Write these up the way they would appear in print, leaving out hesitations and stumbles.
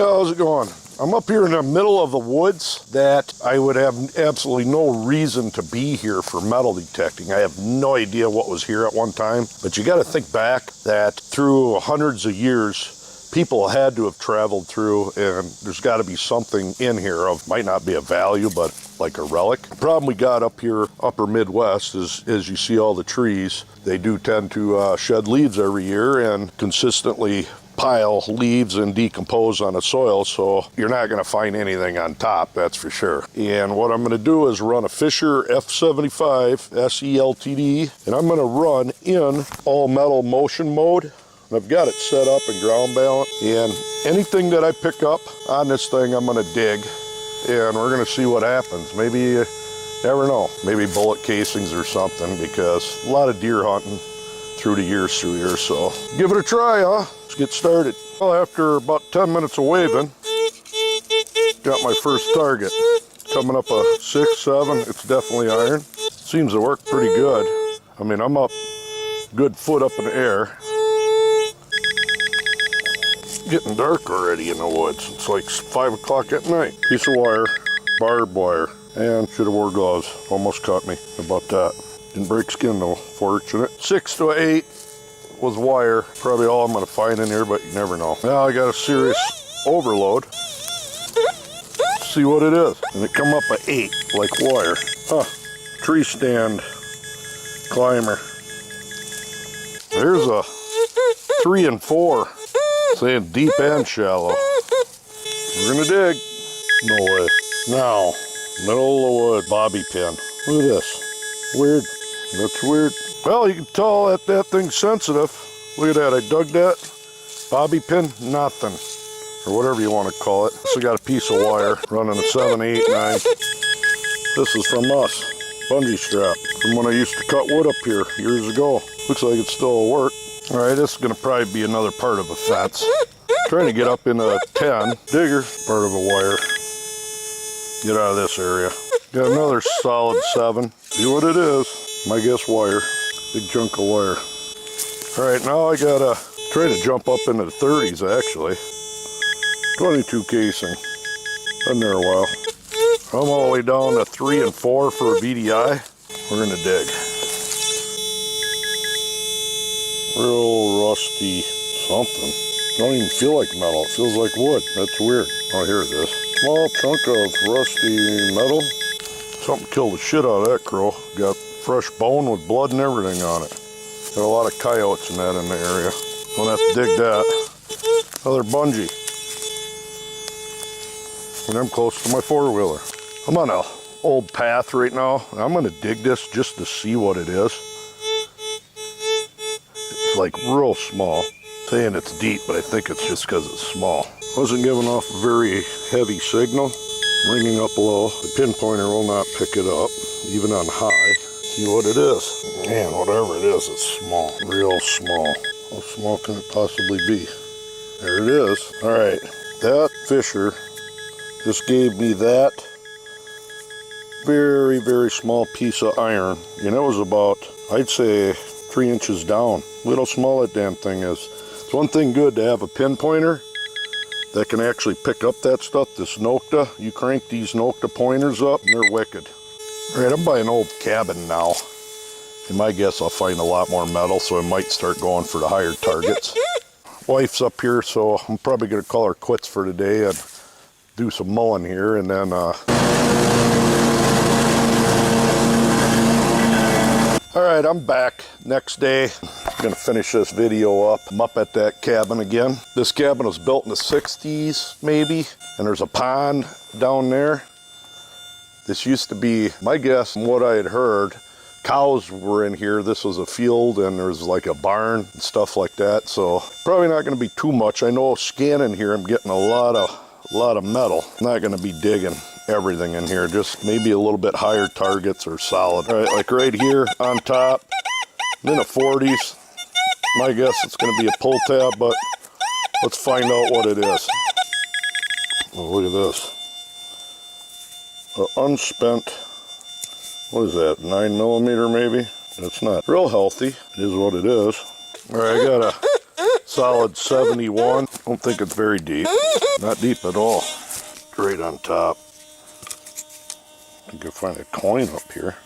How's it going? I'm up here in the middle of the woods that I would have absolutely no reason to be here for metal detecting. I have no idea what was here at one time, but you got to think back that through hundreds of years, people had to have traveled through, and there's got to be something in here of, might not be a value, but like a relic. The problem we got up here, upper Midwest, is as you see all the trees, they do tend to shed leaves every year and consistently pile leaves and decompose on the soil, so you're not going to find anything on top, that's for sure. And what I'm going to do is run a Fisher F75 SE LTD, and I'm going to run in all metal motion mode. I've got it set up in ground balance, and anything that I pick up on this thing I'm going to dig, and we're going to see what happens. Maybe, you never know, maybe bullet casings or something, because a lot of deer hunting through the years through here, so give it a try, huh? Let's get started. Well, after about 10 minutes of waving, got my first target. Coming up a 6, 7, it's definitely iron. Seems to work pretty good. I mean, I'm up good foot up in the air. Getting dark already in the woods. It's like 5 o'clock at night. Piece of wire, barbed wire, and should have wore gloves. Almost caught me about that. Didn't break skin though, fortunate. 6 to 8 was wire. Probably all I'm gonna find in here, but you never know. Now I got a serious overload. Let's see what it is. And it come up at 8, like wire. Huh, tree stand climber. There's a 3 and 4, saying deep and shallow. We're gonna dig. No way. Now, middle of the wood, bobby pin. Look at this. Weird. That's weird. Well, you can tell that that thing's sensitive. Look at that, I dug that. Bobby pin, nothing. Or whatever you want to call it. So got a piece of wire running a 7, 8, 9. This is from us. Bungee strap. From when I used to cut wood up here years ago. Looks like it's still at work. Alright, this is going to probably be another part of a fence. Trying to get up in a 10. Digger, part of a wire. Get out of this area. Got another solid 7. See what it is. My guess wire. Big chunk of wire. Alright, now I gotta try to jump up into the 30s actually. 22 casing. Been there a while. I'm all the way down to 3 and 4 for a VDI. We're gonna dig. Real rusty something. Don't even feel like metal. It feels like wood. That's weird. Oh, here it is. Small chunk of rusty metal. Something killed the shit out of that crow. Got fresh bone with blood and everything on it. Got a lot of coyotes in that in the area. Don't have to dig that. Another bungee. And I'm close to my 4-wheeler. I'm on an old path right now. I'm gonna dig this just to see what it is. It's like real small. Saying it's deep, but I think it's just because it's small. Wasn't giving off a very heavy signal. Ringing up low. The pinpointer will not pick it up, even on high. See what it is. Man, whatever it is, it's small. Real small. How small can it possibly be? There it is. Alright, that Fisher just gave me that very, very small piece of iron. And it was about, I'd say, 3 inches down. Look how small that damn thing is. It's one thing good to have a pinpointer that can actually pick up that stuff, this Nokta. You crank these Nokta pointers up and they're wicked. All right, I'm by an old cabin now. In my guess, I'll find a lot more metal, so I might start going for the higher targets. Wife's up here, so I'm probably gonna call her quits for today and do some mulling here, and then all right, I'm back next day. I'm gonna finish this video up. I'm up at that cabin again. This cabin was built in the 60s, maybe, and there's a pond down there. This used to be, my guess, from what I had heard, cows were in here. This was a field, and there's like a barn and stuff like that, so probably not gonna be too much. I know scanning here, I'm getting a lot of metal. I'm not gonna be digging everything in here, just maybe a little bit higher targets or solid. All right, like right here on top, in the 40s. My guess it's going to be a pull tab, but let's find out what it is. Oh, look at this. Unspent, what is that, 9mm maybe? It's not real healthy. It is what it is. All right, I got a solid 71. Don't think it's very deep. Not deep at all. Right on top. I think I find a coin up here.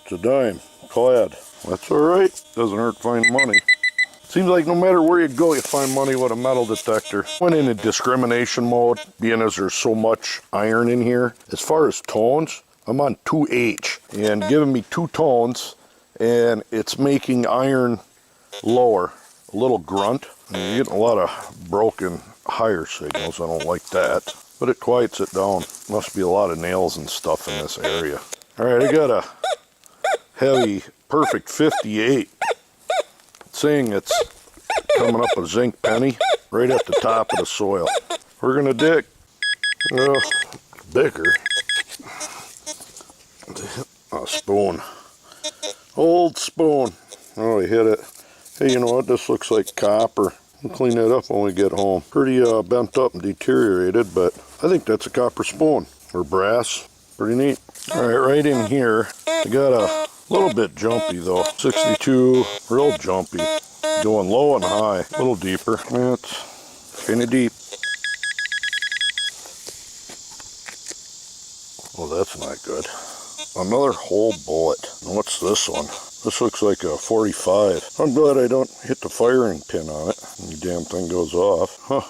It's a dime, clad. That's alright. Doesn't hurt to find money. Seems like no matter where you go, you find money with a metal detector. Went into discrimination mode, being as there's so much iron in here. As far as tones, I'm on 2H and giving me 2 tones, and it's making iron lower. A little grunt. And you're getting a lot of broken higher signals. I don't like that. But it quiets it down. Must be a lot of nails and stuff in this area. Alright, I got a heavy, perfect 58. Saying it's coming up a zinc penny right at the top of the soil. We're gonna dig. Bigger. A spoon. Old spoon. Oh, we hit it. Hey, you know what? This looks like copper. We'll clean that up when we get home. Pretty bent up and deteriorated, but I think that's a copper spoon. Or brass. Pretty neat. Alright, right in here, I got a little bit jumpy though. 62, real jumpy. Going low and high. A little deeper. It's kind of deep. Oh, that's not good. Another whole bullet. What's this one? This looks like a 45. I'm glad I don't hit the firing pin on it. The damn thing goes off. Huh.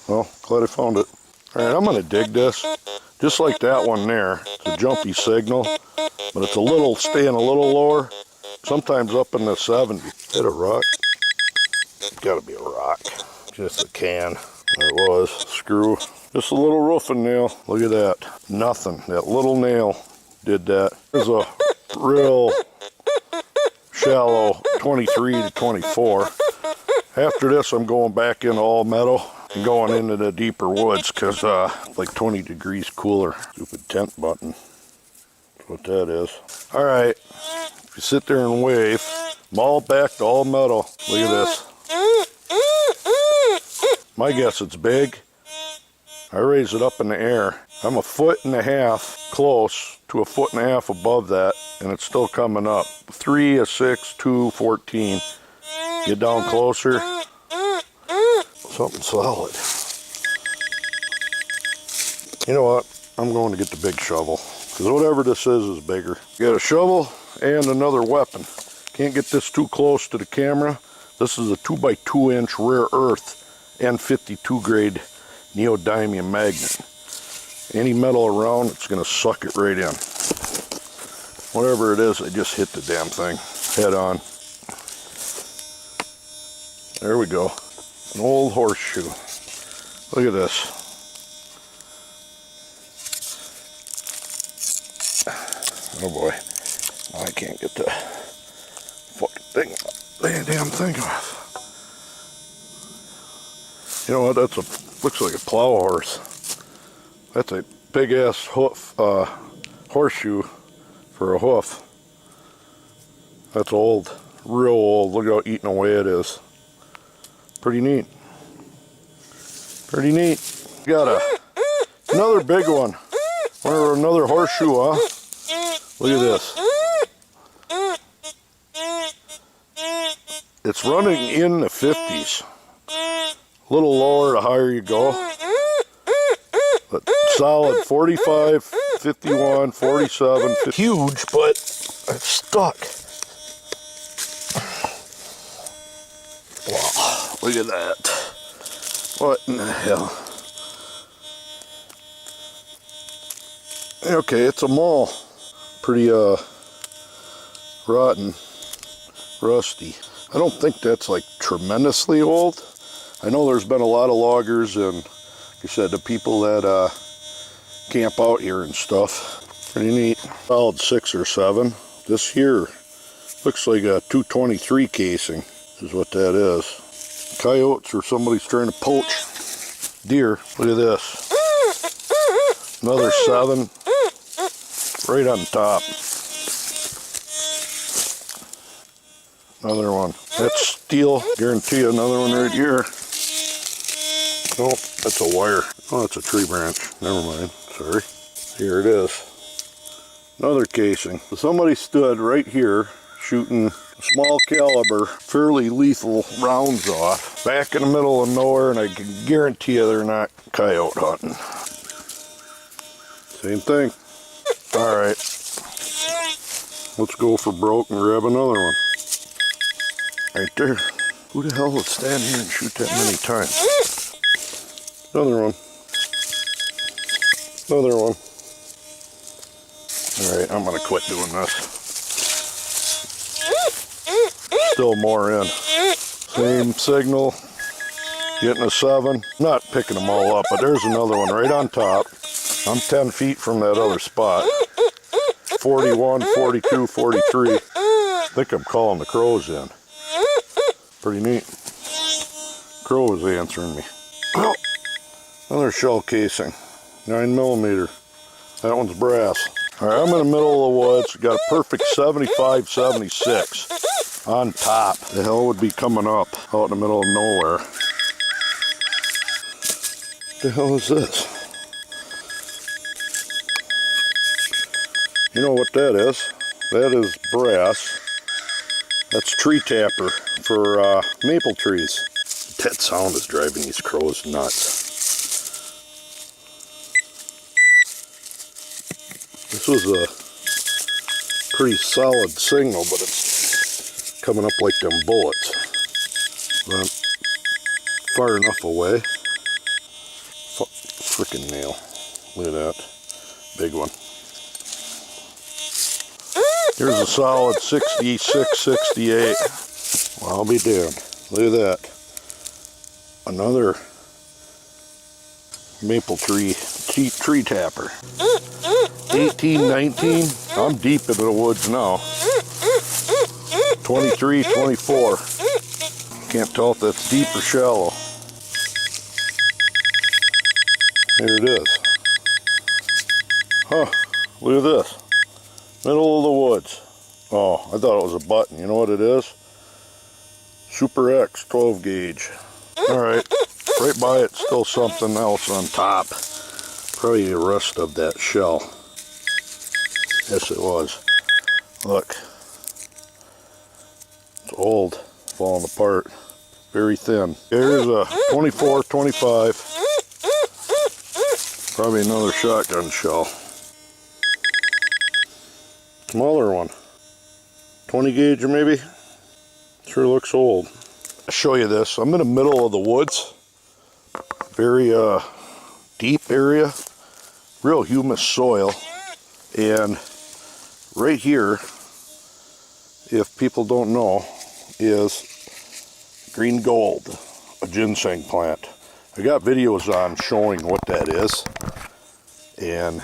Well, glad I found it. Alright, I'm going to dig this. Just like that one there. It's a jumpy signal. But it's a little, staying a little lower. Sometimes up in the 70. Hit a rock. It's got to be a rock. Just a can. There it was. Screw. Just a little roofing nail. Look at that. Nothing. That little nail did that. There's a real shallow 23 to 24. After this, I'm going back into all metal and going into the deeper woods because like 20 degrees cooler. Stupid tent button. That's what that is. All right. If you sit there and wave, I'm all back to all metal. Look at this. My guess it's big. I raise it up in the air. I'm 1.5 feet close to 1.5 feet above that, and it's still coming up. 3, a 6, 2, 14. Get down closer. Something solid. You know what? I'm going to get the big shovel, because whatever this is bigger. Got a shovel and another weapon. Can't get this too close to the camera. This is a 2x2 inch rare earth N52 grade neodymium magnet. Any metal around, it's going to suck it right in. Whatever it is, I just hit the damn thing head on. There we go. An old horseshoe. Look at this. Oh boy. I can't get the fucking thing, damn thing off. You know what? That's looks like a plow horse. That's a big ass hoof, horseshoe for a hoof. That's old, real old. Look how eaten away it is. Pretty neat. Pretty neat. Got another big one. Or another horseshoe, huh? Look at this. It's running in the 50s. A little lower the higher you go. But solid 45, 51, 47, 50. Huge, but it's stuck. Wow, look at that. What in the hell? Okay, it's a maul. Pretty rotten, rusty. I don't think that's like tremendously old. I know there's been a lot of loggers and, like I said, the people that camp out here and stuff. Pretty neat. Solid 6 or 7. This here looks like a 223 casing is what that is. Coyotes or somebody's trying to poach deer. Look at this. Another 7 right on top. Another one. That's steel. Guarantee you another one right here. Oh, that's a wire. Oh, that's a tree branch. Never mind. Sorry. Here it is. Another casing. So somebody stood right here shooting Small caliber, fairly lethal rounds off. Back in the middle of nowhere, and I can guarantee you they're not coyote hunting. Same thing. Alright. Let's go for broke and grab another one. Right there. Who the hell would stand here and shoot that many times? Another one. Another one. Alright, I'm gonna quit doing this. Still more in. Same signal. Getting a 7. Not picking them all up, but there's another one right on top. I'm 10 feet from that other spot. 41, 42, 43. I think I'm calling the crows in. Pretty neat. Crow is answering me. Oh, another shell casing. 9mm. That one's brass. Alright, I'm in the middle of the woods. Got a perfect 75, 76 on top. The hell would be coming up out in the middle of nowhere? What the hell is this? You know what that is? That is brass. That's tree tapper for maple trees. That sound is driving these crows nuts. This was a pretty solid signal, but it's coming up like them bullets. But far enough away. Frickin' nail. Look at that. Big one. Here's a solid 66, 68. Well, I'll be damned. Look at that. Another maple tree tapper. 18, 19. I'm deep into the woods now. 23, 24. Can't tell if that's deep or shallow. Here it is. Huh, look at this. Middle of the woods. Oh, I thought it was a button. You know what it is? Super X 12 gauge. Alright, right by it, still something else on top. Probably the rest of that shell. Yes, it was. Look. It's old, falling apart. Very thin. Here's a 24, 25. Probably another shotgun shell. Smaller one. 20 gauge maybe? Sure looks old. I'll show you this. I'm in the middle of the woods. Very deep area. Real humus soil. And right here, if people don't know, is green gold, a ginseng plant. I got videos on showing what that is and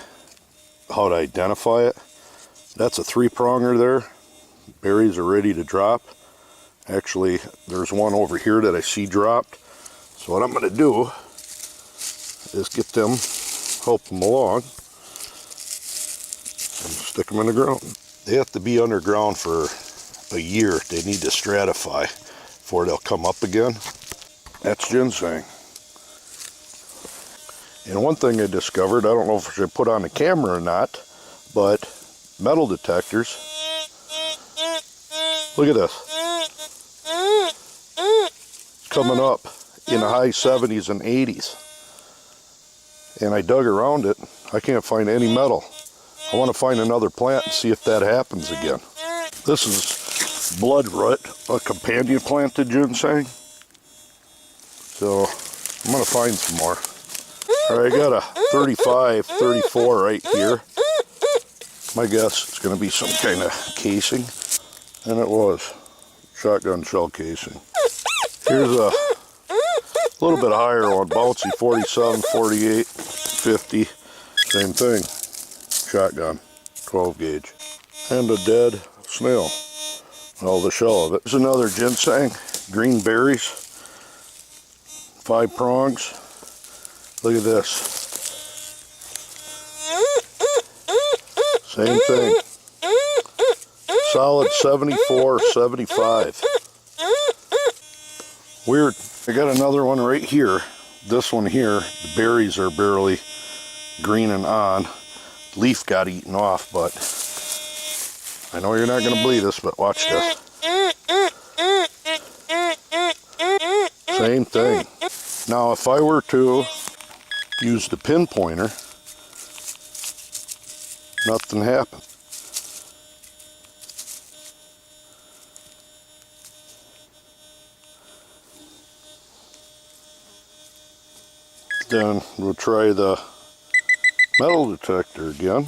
how to identify it. That's a 3-pronger there. Berries are ready to drop. Actually, there's one over here that I see dropped. So what I'm going to do is get them, help them along, and stick them in the ground. They have to be underground for a year. They need to stratify before they'll come up again. That's ginseng. And one thing I discovered, I don't know if I should put on the camera or not, but metal detectors. Look at this. It's coming up in the high 70s and 80s. And I dug around it. I can't find any metal. I want to find another plant and see if that happens again. This is bloodroot, a companion plant to ginseng. So I'm going to find some more. All right, I got a 35, 34 right here. My guess it's going to be some kind of casing. And it was. Shotgun shell casing. Here's a little bit higher one. Bouncy 47, 48, 50. Same thing. Shotgun. 12 gauge. And a dead snail. Well, the shell of it. There's another ginseng. Green berries. 5 prongs. Look at this. Same thing. Solid 74, 75. Weird. I got another one right here. This one here, the berries are barely green and on. Leaf got eaten off, but I know you're not going to believe this, but watch this. Same thing. Now if I were to use the pin pointer, nothing happened. Then we'll try the metal detector again.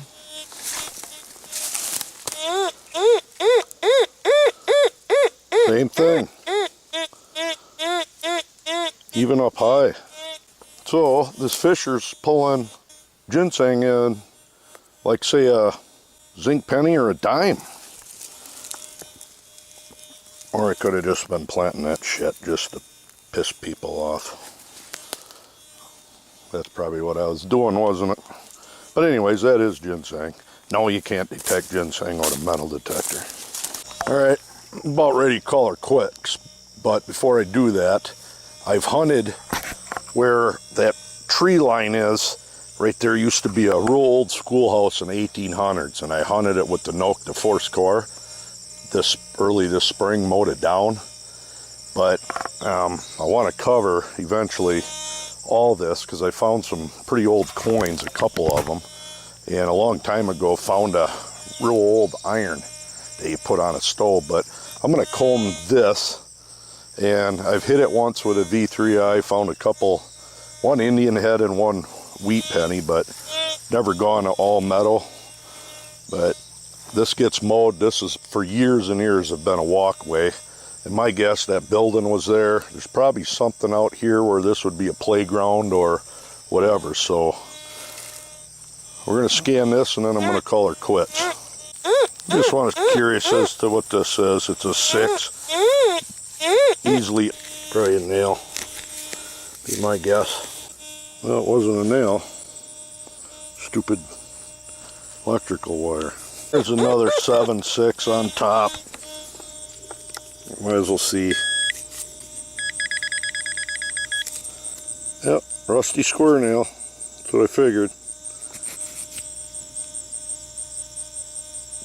Same thing. Even up high. So this Fisher's pulling ginseng in like, say, a zinc penny or a dime. Or I could have just been planting that shit just to piss people off. That's probably what I was doing, wasn't it? But anyways, that is ginseng. No, you can't detect ginseng with a metal detector. Alright, I'm about ready to call her quits. But before I do that, I've hunted where that tree line is. Right there used to be a real old schoolhouse in the 1800s, and I hunted it with the Nook, the force core, early this spring, mowed it down. But I want to cover eventually all this because I found some pretty old coins, a couple of them, and a long time ago found a real old iron that you put on a stove. But I'm going to comb this, and I've hit it once with a V3i, found a couple, one Indian head and one wheat penny, but never gone to all metal. But this gets mowed. This is, for years and years, have been a walkway. And my guess, that building was there. There's probably something out here where this would be a playground or whatever. So we're going to scan this, and then I'm going to call her quits. Just want to curious as to what this is. It's a 6. Easily, probably a nail. Be my guess. Well, it wasn't a nail. Stupid electrical wire. There's another 7/6 on top. Might as well see. Yep, rusty square nail. That's what I figured.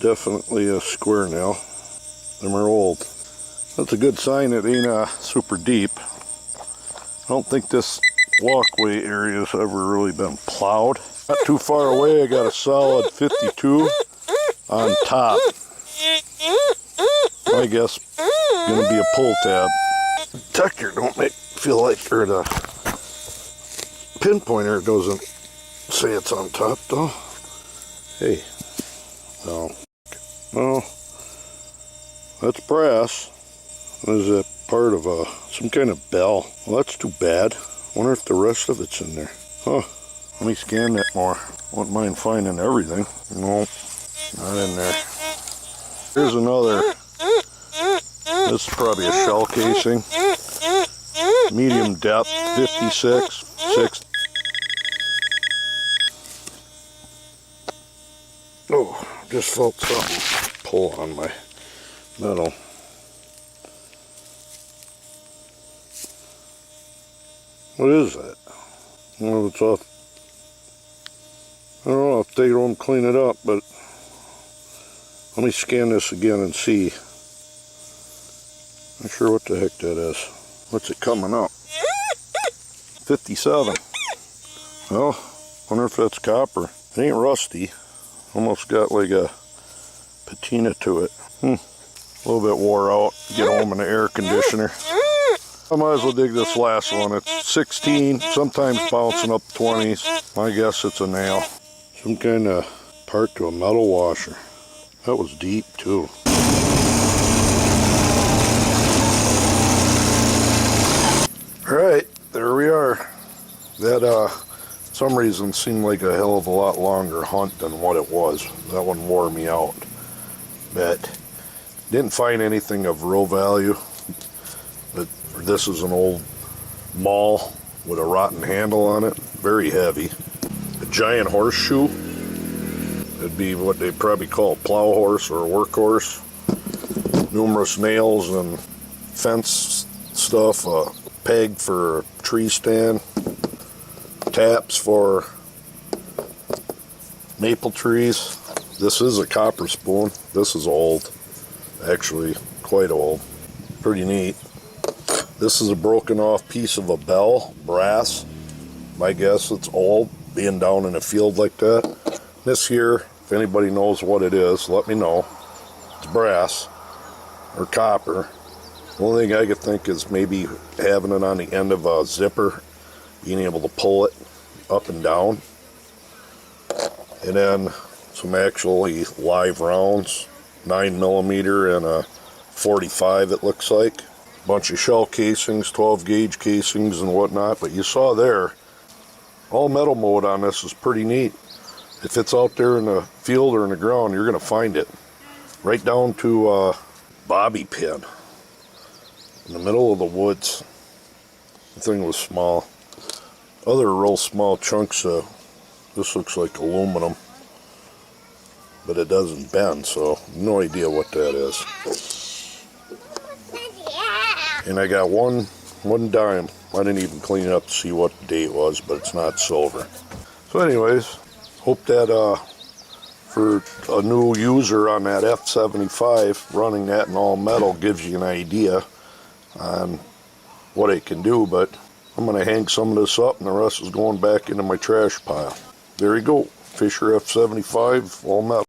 Definitely a square nail. Them are old. That's a good sign it ain't super deep. I don't think this walkway area has ever really been plowed. Not too far away, I got a solid 52 on top. I guess gonna be a pull tab. Detector don't feel like, or the pinpointer doesn't say it's on top though. Hey, no, that's brass. Is it part of some kind of bell? Well, that's too bad. Wonder if the rest of it's in there. Huh? Let me scan that more. Wouldn't mind finding everything. No, not in there. Here's another. This is probably a shell casing. Medium depth, 56, 6. Oh, just felt something pull on my metal. What is that? Well, it's off. I don't know if they don't clean it up, but let me scan this again and see. Not sure what the heck that is. What's it coming up? 57. Well, wonder if that's copper. It ain't rusty. Almost got like a patina to it. A little bit wore out. Get home in the air conditioner. I might as well dig this last one. It's 16, sometimes bouncing up 20s. My guess it's a nail. Some kind of part to a metal washer. That was deep too. Alright, there we are. That, for some reason, seemed like a hell of a lot longer hunt than what it was. That one wore me out. But didn't find anything of real value. But this is an old maul with a rotten handle on it. Very heavy. A giant horseshoe. It'd be what they probably call a plow horse or a workhorse. Numerous nails and fence stuff. A peg for a tree stand. Taps for maple trees. This is a copper spoon. This is old. Actually, quite old. Pretty neat. This is a broken off piece of a bell, brass. My guess it's old, being down in a field like that. This here, if anybody knows what it is, let me know. It's brass or copper. The only thing I could think is maybe having it on the end of a zipper, being able to pull it up and down. And then some actually live rounds, 9mm and a 45 it looks like. Bunch of shell casings, 12 gauge casings and whatnot, but you saw there, all metal mode on this is pretty neat. If it's out there in the field or in the ground, you're going to find it. Right down to a bobby pin in the middle of the woods. The thing was small. Other real small chunks of, this looks like aluminum, but it doesn't bend, so no idea what that is. And I got one dime. I didn't even clean it up to see what day it was, but it's not silver. So anyways, hope that for a new user on that F75, running that in all metal gives you an idea on what it can do. But I'm going to hang some of this up and the rest is going back into my trash pile. There you go, Fisher F75 all metal.